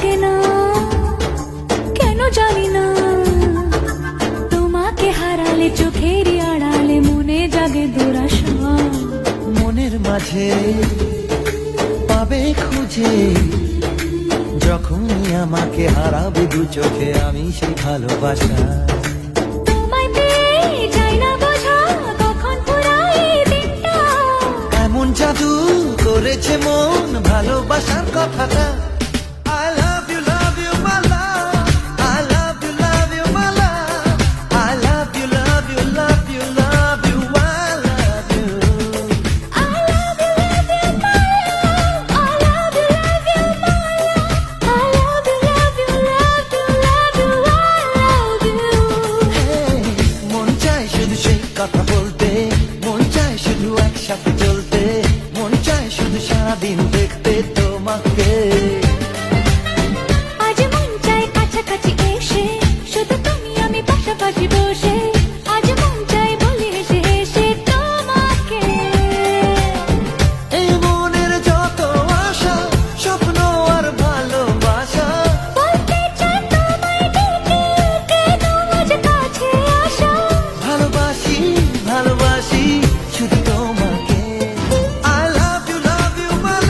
লাগে না কেন জানি না, তোমাকে হারালে চোখেরই আড়ালে মনে জাগে দুরাশা। মনের মাঝে পাবে খুঁজে, যখনই আমাকে হারাবে দু চোখে আমি সেই ভালোবাসা। তোমায় পেয়ে যাই না বোঝা কখন ফুরায় দিনটা, এমন জাদু করেছে মন ভালোবাসার কথাটা। I love you, my love. I love you, my love. I love you, love you, love you, love you. I love you. I love you, my love. I love you, my love. I love you, love you, love you, love you. I love you. Hey, মন চায় শুধু সেই কথা বলতে, মন চায় শুধু একসাথে চলতে, মন চায় শুধু সারাদিন দেখতে তোমাকে। আজ মন চাই কাছাকাছি এসে, শুধু তুমি আমি পাশাপাশি বসে।